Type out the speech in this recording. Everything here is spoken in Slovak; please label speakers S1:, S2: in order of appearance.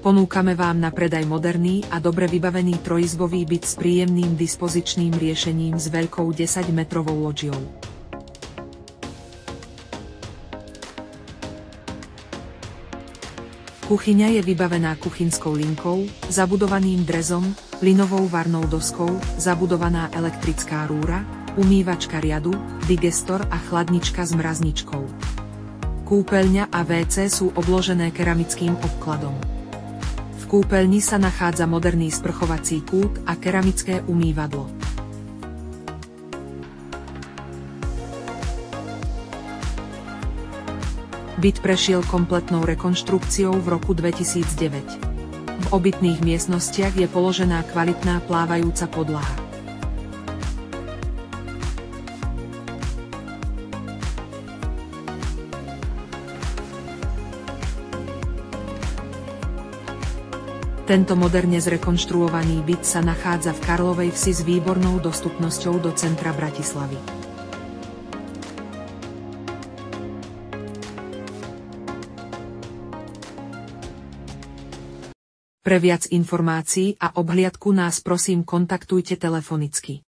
S1: Ponúkame vám na predaj moderný a dobre vybavený trojizbový byt s príjemným dispozičným riešením s veľkou 10-metrovou lodžiou. Kuchyňa je vybavená kuchynskou linkou, zabudovaným drezom, plynovou varnou doskou, zabudovaná elektrická rúra, umývačka riadu, digestor a chladnička s mrazničkou. Kúpeľňa a WC sú obložené keramickým obkladom. V kúpeľni sa nachádza moderný sprchovací kút a keramické umývadlo. Byt prešiel kompletnou rekonštrukciou v roku 2009. V obytných miestnostiach je položená kvalitná plávajúca podlaha. Tento moderne zrekonštruovaný byt sa nachádza v Karlovej Vsi s výbornou dostupnosťou do centra Bratislavy. Pre viac informácií a obhliadku nás prosím kontaktujte telefonicky.